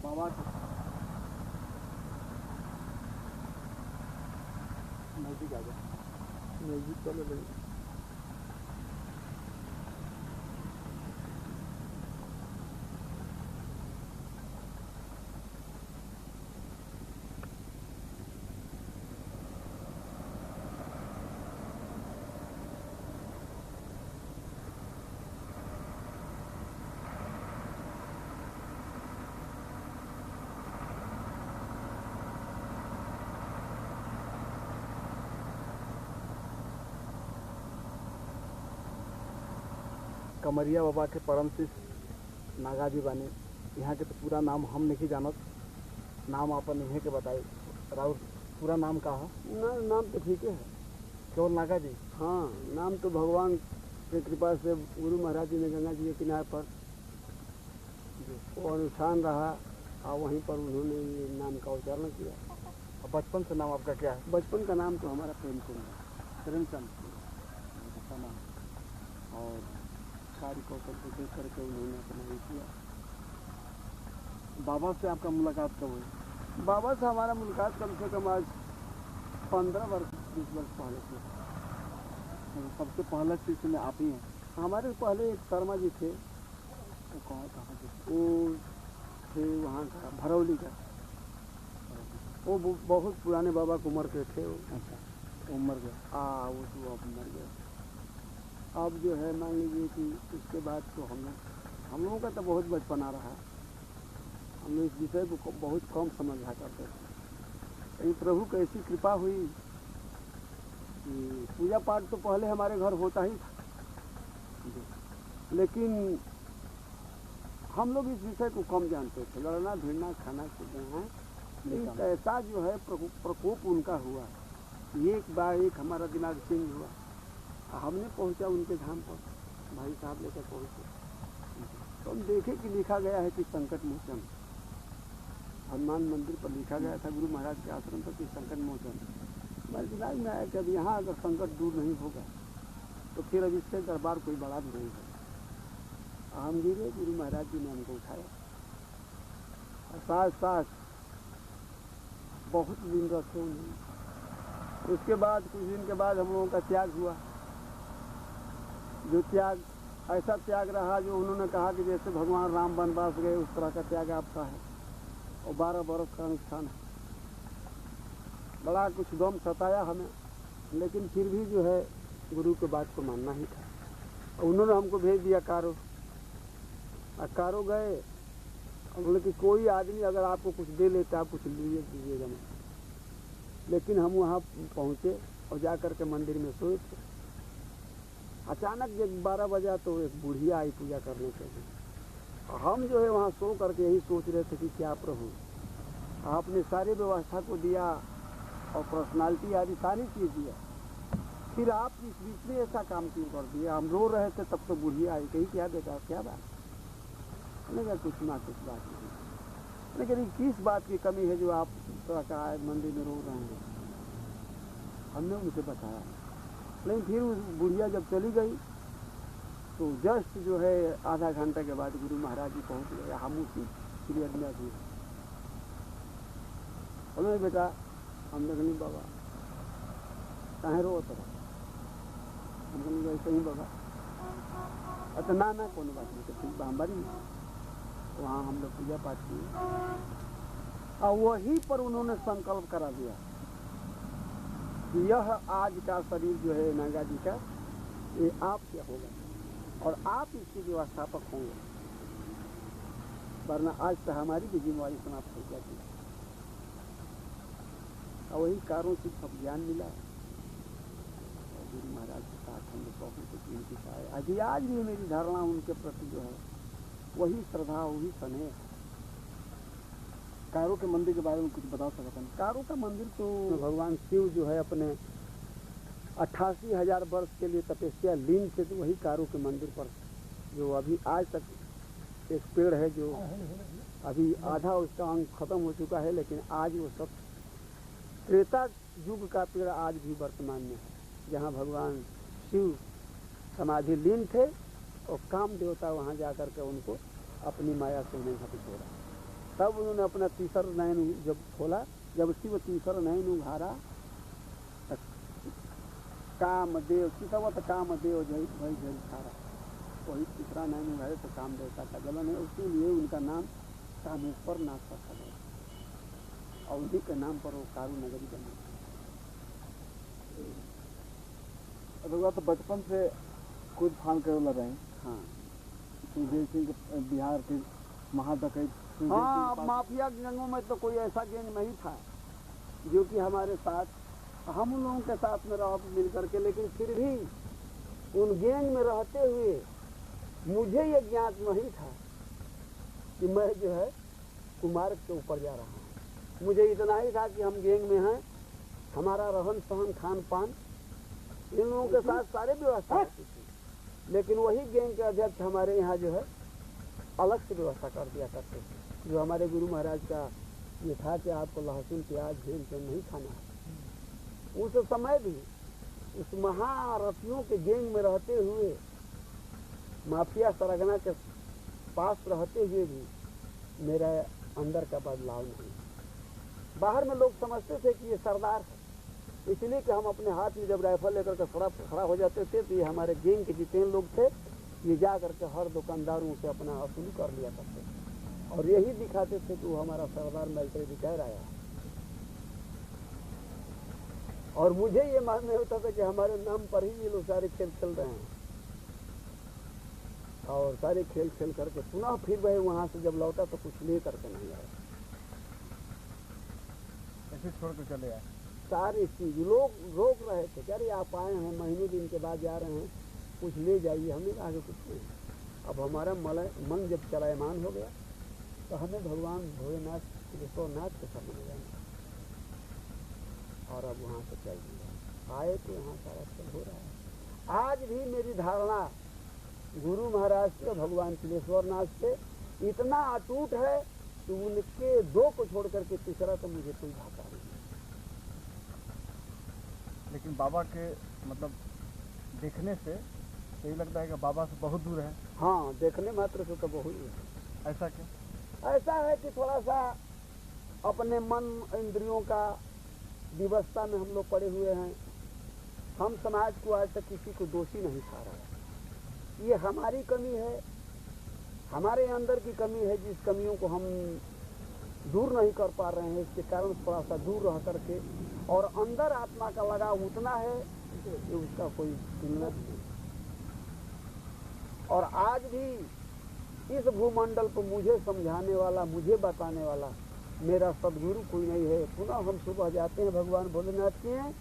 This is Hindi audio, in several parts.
बाबा नजदीक आ गया, नजदीक चले गए। कमरिया बाबा के परम शिष्य नागाजी बानी। यहाँ के तो पूरा नाम हम नहीं जानत, नाम अपन इहे के बताई। राउर पूरा नाम का है? नाम तो ठीक है, केवल नागाजी। हाँ, नाम तो भगवान की कृपा से गुरु महाराज जी ने गंगा जी के किनारे पर वो अनुष्ठान रहा और वहीं पर उन्होंने ये नाम का उच्चारण किया। और बचपन से नाम आपका क्या है? बचपन का नाम तो हमारा प्रेमचंद है। प्रेमचंद अच्छा नाम। और कार्य कौशल को देख करके उन्होंने अपना ये किया। बाबा से आपका मुलाकात कब हुई? बाबा से हमारा मुलाकात कम से कम आज 15 वर्ष 20 वर्ष पहले से। सबसे पहले शिष्य में आप ही हैं? हमारे पहले एक शर्मा जी थे, वो कहाँ से? वो थे वहाँ का भरौली का। वो बहुत पुराने बाबा की उम्र के थे। अच्छा, वो मर गए? हाँ, वो तो अब मर गए। अब जो है मान लीजिए कि उसके बाद तो हम लोगों का तो बहुत बचपना रहा। हम लोग इस विषय को बहुत कम समझा करते थे। लेकिन प्रभु की ऐसी कृपा हुई कि पूजा पाठ तो पहले हमारे घर होता ही था, लेकिन हम लोग इस विषय को कम जानते थे। लड़ना भिड़ना खाना पीना है, ऐसा जो है प्रकोप उनका हुआ। एक बार एक हमारा दिमाग चेंज हुआ। हमने पहुंचा उनके धाम पर, भाई साहब लेकर पहुंचे तो हम देखे कि लिखा गया है कि संकट मोचन। हनुमान मंदिर पर लिखा गया था गुरु महाराज के आश्रम पर कि संकट मोचन। हमारे दिमाग में आया कि अब यहाँ अगर संकट दूर नहीं होगा तो फिर अब इससे दरबार कोई बड़ा भी नहीं होगा। हम गिरे, गुरु महाराज जी ने हमको उठाया और साथ साथ बहुत दिन रखे उन्होंने। उसके बाद कुछ दिन के बाद हम लोगों का त्याग हुआ। जो त्याग ऐसा त्याग रहा जो उन्होंने कहा कि जैसे भगवान राम वनवास गए उस तरह का त्याग आपका है, और 12 बरस का अनुष्ठान है। बड़ा कुछ गम सताया हमें, लेकिन फिर भी जो है गुरु के बात को मानना ही था। और उन्होंने हमको भेज दिया कारो। कारो गए और बोले कि कोई आदमी अगर आपको कुछ दे लेता आप कुछ लिए दीजिएगा नहीं। लेकिन हम वहाँ पहुँचे और जा कर के मंदिर में सोए थे। अचानक जब 12 बजा तो एक बुढ़िया आई पूजा करने के लिए। हम जो है वहाँ सो करके यही सोच रहे थे कि क्या प्रभु आपने सारी व्यवस्था को दिया और पर्सनालिटी आदि सारी चीज़ दिया, फिर आप इस बीच में ऐसा काम क्यों कर दिया? हम रो रहे थे तब तो बुढ़िया आई, कही क्या बेटा क्या बात? मैंने कहा कुछ ना कुछ बात नहीं। लेकिन किस बात की कमी है जो आप का मंदिर में रो रहे हैं? हमने उनसे बताया। लेकिन फिर उस बुढ़िया जब चली गई तो जस्ट जो है आधा घंटा के बाद गुरु महाराज जी पहुँच गए। हम उसी पीरियड में अभी बोले बेटा हम नहीं बाबा कहें रो तो हम कहने ऐसे ही बाबा। अच्छा ना कोनो बात नहीं, तो ठीक हमारी वहाँ हम लोग पूजा पाठ किए और वहीं पर उन्होंने संकल्प करा दिया कि यह आज का शरीर जो है नागा जी का ये आपसे होगा और आप इसके व्यवस्थापक होंगे, वरना आज से हमारी भी जिम्मेवारी समाप्त हो जाती है। और वही कारों से सब ज्ञान मिला और गुरु महाराज के साथ हम लोग बहुत कुछ उनकी पाए। आज भी मेरी धारणा उनके प्रति जो है वही श्रद्धा वही स्नेह। कारो के मंदिर के बारे में कुछ बता सकते हैं? कारो का मंदिर तो भगवान शिव जो है अपने 88,000 वर्ष के लिए तपस्या लीन थे, तो वही कारो के मंदिर पर जो अभी आज तक एक पेड़ है जो अभी आधा उसका अंग खत्म हो चुका है, लेकिन आज वो सब त्रेता युग का पेड़ आज भी वर्तमान में है, जहाँ भगवान शिव समाधि लीन थे और काम देवता वहाँ जा कर के उनको अपनी माया से उन्हें घटित हो रहा है। तब उन्होंने अपना तीसरा नयन जब खोला, जब उसकी वो तीसरा नयन उघारा, कामदेव सीता हुआ तो कामदेव जय भाई जय सारा, वही तीसरा नयन उघारे तो कामदेव का गलन है, उसके लिए उनका नाम कामेश्वर नाथ रखा गया और उन्हीं के नाम पर वो कारू नगरी बनी। रउआ तो बचपन से खुद फान करे वाला रहे। हाँ सुखदेव सिंह के बिहार के महाडकैत सुखदेव हाँ, सिंह के पास- माफिया गैंगों में तो कोई ऐसा गैंग नहीं था जो कि हमारे साथ, हम उन लोगों के साथ में रह मिल करके, लेकिन फिर भी उन गैंग में रहते हुए मुझे ये ज्ञात नहीं था कि मैं जो है कुमार्ग के ऊपर जा रहा हूँ। मुझे इतना ही था कि हम गैंग में हैं, हमारा रहन सहन खान पान इन लोगों के साथ सारे व्यवस्था होती थी, लेकिन वही गैंग के अध्यक्ष हमारे यहाँ जो है अलग से व्यवस्था कर दिया करते थे। जो हमारे गुरु महाराज का ये था कि आपको लहसुन प्याज भेल से नहीं खाना है। उस समय भी उस महारथियों के गैंग में रहते हुए, माफिया सरगना के पास रहते हुए भी मेरा अंदर का बदलाव नहीं। बाहर में लोग समझते थे कि ये सरदार है, इसलिए कि हम अपने हाथ में जब राइफल लेकर के खड़ा हो जाते थे तो ये हमारे गैंग के जितने लोग थे ये जा करके हर दुकानदारों से अपना वसूली कर लिया करते थे और यही दिखाते थे कि वो हमारा सरदार मिलिट्री रिटायर आया। और मुझे ये मालूम होता था कि हमारे नाम पर ही ये लोग सारे खेल खेल रहे हैं और सारे खेल खेल करके पुनः फिर वह वहां से जब लौटा तो कुछ ले करके नहीं आया, ऐसे छोड़ कर चले आए। सारी चीज लोग रोक रहे थे कि अरे आप आए हैं महीने दिन के बाद जा रहे हैं, कुछ ले जाइए। हमने कहा कि कुछ नहीं। अब हमारा मन जब चलायमान हो गया तो हमें भगवान भोलेनाथ ईश्वरनाथ के साथ मिल जाना और अब वहाँ से चल दिया। आए तो यहाँ सारा चल हो रहा है। आज भी मेरी धारणा गुरु महाराज से भगवान तिलेश्वरनाथ से इतना अटूट है कि उनके दो को छोड़ करके तीसरा तो मुझे कोई भाता नहीं। लेकिन बाबा के मतलब देखने से यही लगता है कि बाबा से बहुत दूर है। हाँ, देखने मात्र से तो बहुत है। ऐसा क्यों? ऐसा है कि थोड़ा सा अपने मन इंद्रियों का विवस्था में हम लोग पड़े हुए हैं। हम समाज को आज तक किसी को दोषी नहीं ठा रहे। ये हमारी कमी है, हमारे अंदर की कमी है, जिस कमियों को हम दूर नहीं कर पा रहे हैं। इसके कारण थोड़ा सा दूर रह करके और अंदर आत्मा का लगाव उतना है कि उसका कोई तुलना नहीं। और आज भी इस भूमंडल को मुझे समझाने वाला, मुझे बताने वाला मेरा सदगुरु कोई नहीं है। पुनः हम सुबह जाते हैं भगवान भोलेनाथ के हैं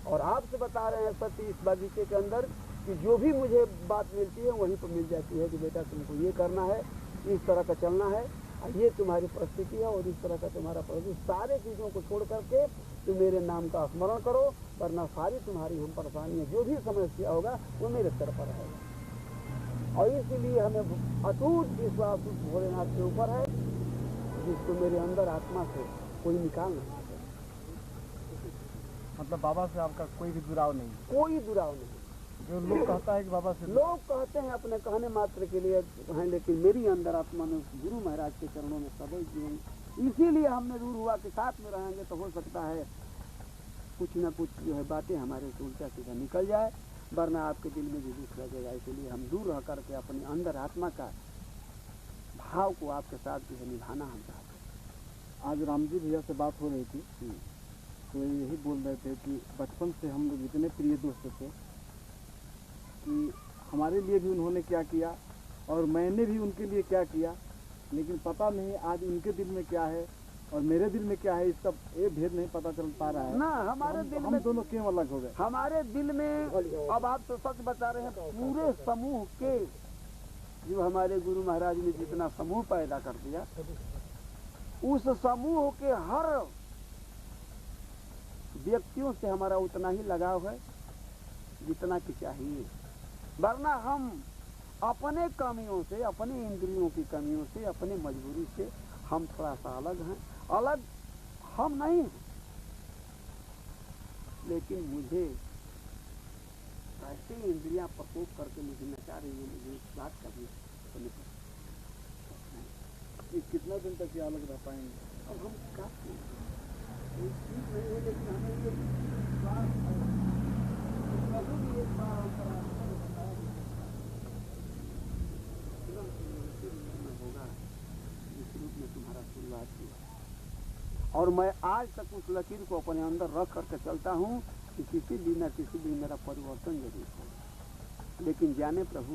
और आपसे बता रहे हैं सत्य इस बगीचे के अंदर कि जो भी मुझे बात मिलती है वहीं पर मिल जाती है कि बेटा तुमको ये करना है, इस तरह का चलना है, ये तुम्हारी परिस्थिति है और इस तरह का तुम्हारा परिस्थिति। सारे चीज़ों को छोड़ करके तुम मेरे नाम का स्मरण करो, वरना सारी तुम्हारी हम परेशानी है, जो भी समस्या होगा वो मेरे सर पर रहेगा। और इसीलिए हमें अटूट विश्वास उस भोलेनाथ के ऊपर है जिसको मेरे अंदर आत्मा से कोई निकाल नहीं सके। मतलब बाबा से आपका कोई भी जुड़ाव नहीं? कोई जुड़ाव नहीं। जो लोग कहता है कि बाबा से, लोग कहते हैं अपने कहने मात्र के लिए हैं, लेकिन मेरी अंदर आत्मा में गुरु महाराज के चरणों में सदैव जीवन, इसीलिए हमने दूर हुआ कि साथ में रहेंगे तो हो सकता है कुछ न कुछ जो है बातें हमारे से उल्टा सीधा निकल जाए, वरना आपके दिल में भी दुख लगेगा। इसलिए हम दूर रह करके अपनी अंदर आत्मा का भाव को आपके साथ जो है निभाना हम चाहते हैं। आज रामजी भैया से बात हो रही थी तो यही बोल रहे थे कि बचपन से हम लोग इतने प्रिय दोस्त थे कि हमारे लिए भी उन्होंने क्या किया और मैंने भी उनके लिए क्या किया, लेकिन पता नहीं आज उनके दिल में क्या है और मेरे दिल में क्या है, इसका ये भेद नहीं पता चल पा रहा है ना। हमारे दिल में दोनों क्यों अलग हो गए? हमारे दिल में, अब आप तो सच बता रहे हैं, पूरे समूह के जो हमारे गुरु महाराज ने जितना समूह पैदा कर दिया, उस समूह के हर व्यक्तियों से हमारा उतना ही लगाव है जितना कि चाहिए। वरना हम अपने कमियों से, अपने इंद्रियों की कमियों से, अपने मजबूरी से हम थोड़ा सा अलग हैं। अलग हम नहीं हैं, लेकिन मुझे ऐसे इंद्रियां प्रकोप करके मुझे नचा रही है, मुझे इस बात का भी कि कितना दिन तक ये अलग रह पाएंगे? अब हम क्या करें? कोई चीज नहीं है, लेकिन हमें ये विश्वास है कि कभी भी एक बार अंतरात्मा ने बताया होगा जिस रूप में तुम्हारा शुरुआत हुआ। और मैं आज तक उस लकीर को अपने अंदर रख करके चलता हूँ कि किसी दिन न किसी दिन मेरा परिवर्तन जरूर होगा। लेकिन जाने प्रभु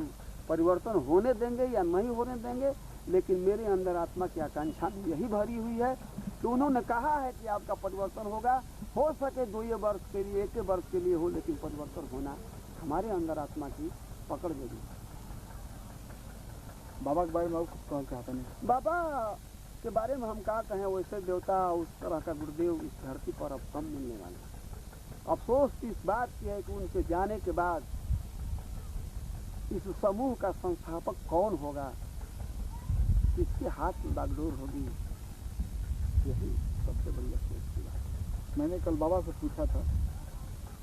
परिवर्तन होने देंगे या नहीं होने देंगे, लेकिन मेरे अंदर आत्मा की आकांक्षा में यही भरी हुई है कि उन्होंने कहा है कि आपका परिवर्तन होगा। हो सके 2 वर्ष के लिए, 1 वर्ष के लिए हो, लेकिन परिवर्तन होना हमारे अंदर आत्मा की पकड़ जरूर है। बाबा के बारे में और कुछ कहना चाहता नहीं? बाबा के बारे में हम क्या कहें, वैसे देवता उस तरह का गुरुदेव इस धरती पर अब कम मिलने वाला। अफसोस इस बात की है कि उनके जाने के बाद इस समूह का संस्थापक कौन होगा, किसके हाथ में बागडोर होगी, यही सबसे बड़ी अफसोस की बात है। मैंने कल बाबा से पूछा था,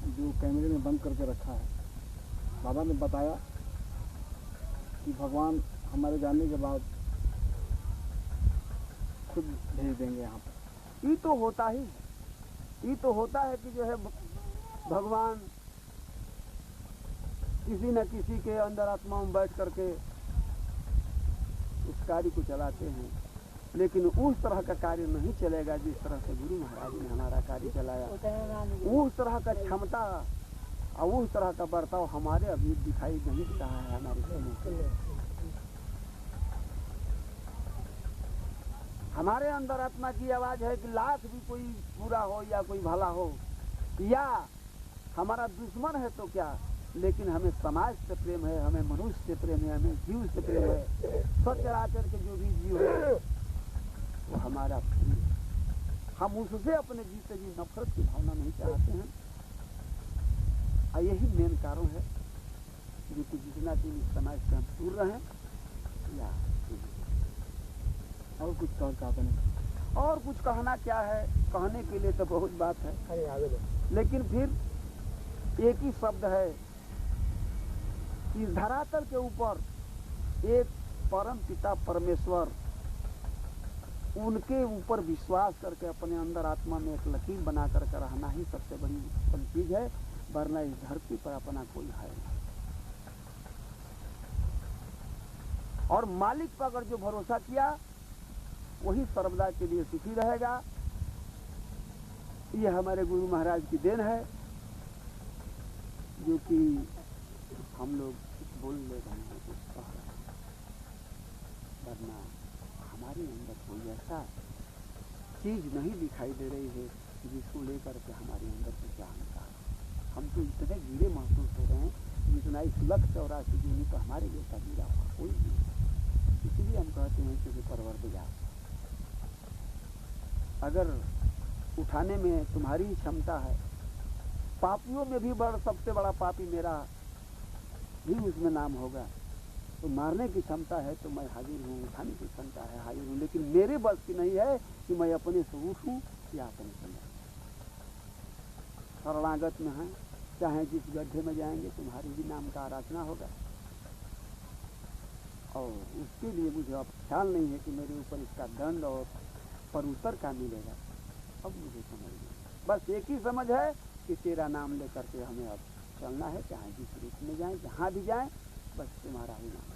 जो कैमरे में बंद करके रखा है, बाबा ने बताया कि भगवान हमारे जाने के बाद खुद भेज देंगे यहाँ पर। ये तो होता ही, ये तो होता है कि जो है भगवान किसी न किसी के अंदर आत्मा में बैठ करके उस कार्य को चलाते हैं। लेकिन उस तरह का कार्य नहीं चलेगा जिस तरह से गुरु महाराज ने हमारा कार्य चलाया। उस तरह का क्षमता और उस तरह का बर्ताव हमारे अभी दिखाई नहीं दे रहा है हमारे समूह। हमारे अंदर आत्मा की आवाज है कि लाख भी कोई बुरा हो या कोई भला हो या हमारा दुश्मन है तो क्या, लेकिन हमें समाज से प्रेम है, हमें मनुष्य से प्रेम है, हमें जीव से प्रेम है। सचराचर के जो भी जीव है वो हमारा प्रिय है। हम उससे अपने जीते जी नफरत की भावना नहीं चाहते हैं। और यही मेन कारण है जो कि जितना दिन इस समाज से हम दूर रहें या और कुछ कहना चाहता नहीं? और कुछ कहना क्या है, कहने के लिए तो बहुत बात है, लेकिन फिर एक ही शब्द है कि इस धरातल के ऊपर एक परम पिता परमेश्वर, उनके ऊपर विश्वास करके अपने अंदर आत्मा में एक लकीर बना करके रहना ही सबसे बड़ी चीज है, वरना इस धरती पर अपना कोई है नहीं। और मालिक पर अगर जो भरोसा किया वही सर्वदा के लिए सुखी रहेगा। ये हमारे गुरु महाराज की देन है जो कि हम लोग बोल ले रहे हैं, कुछ कह रहे हैं, वरना हमारे अंदर कोई ऐसा चीज नहीं दिखाई दे रही है जिसको लेकर के हमारे अंदर कुछ अहंकार। हम तो इतने गिरे महसूस हो रहे हैं जितना इस 184 जूनी पर हमारे जैसा गिरा हुआ कोई नहीं। इसलिए हम कहते हैं कि परवरदिगार, अगर उठाने में तुम्हारी क्षमता है, पापियों में भी सबसे बड़ा पापी मेरा भी उसमें नाम होगा, तो मारने की क्षमता है तो मैं हाजिर हूँ, उठाने की क्षमता है हाजिर हूँ, लेकिन मेरे बस की नहीं है कि मैं अपने से उठूँ या अपने से नहीं। शरणागत में है, चाहे जिस गड्ढे में जाएंगे तुम्हारे भी नाम का आराधना होगा। और उसके लिए मुझे अब ख्याल नहीं है कि मेरे ऊपर इसका दंड और पर उत्तर का मिलेगा। अब मुझे समझ नहीं, बस एक ही समझ है कि तेरा नाम लेकर के हमें अब चलना है, चाहे जिस रूप में जाएं, जहाँ भी जाएं, बस तुम्हारा ही नाम।